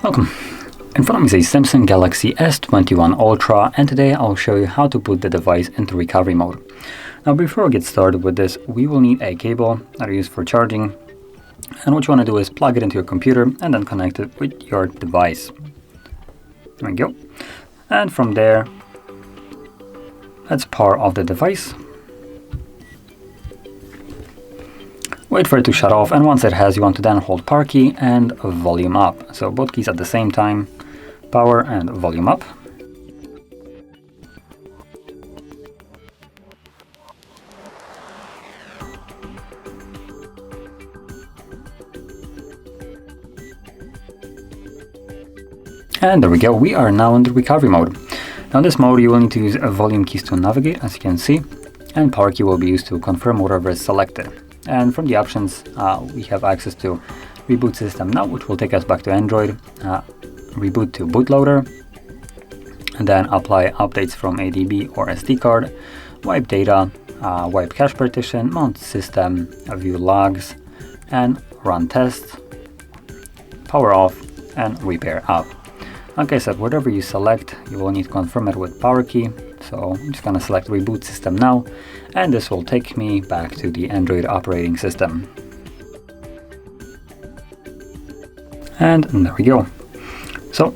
Welcome. In front of me is a Samsung Galaxy S21 Ultra, and today I'll show you how to put the device into recovery mode. Now before we get started with this, we will need a cable that I use for charging, and what you want to do is plug it into your computer and then connect it with your device. There we go. And from there, let's power off the device. Wait for it to shut off, and once it has, you want to then hold power key and volume up. So both keys at the same time, power and volume up. And there we go, we are now in the recovery mode. Now in this mode you will need to use volume keys to navigate, as you can see, and power key will be used to confirm whatever is selected. And from the options, we have access to reboot system now, which will take us back to Android, reboot to bootloader, and then apply updates from ADB or SD card, wipe data, wipe cache partition, mount system, view logs, and run tests, power off, and repair app. Like I said, whatever you select, you will need to confirm it with power key. So I'm just going to select reboot system now, and this will take me back to the Android operating system. And there we go. So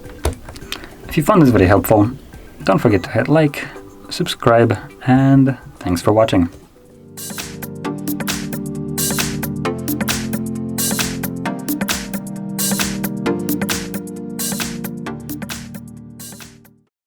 if you found this video helpful, don't forget to hit like, subscribe, and thanks for watching.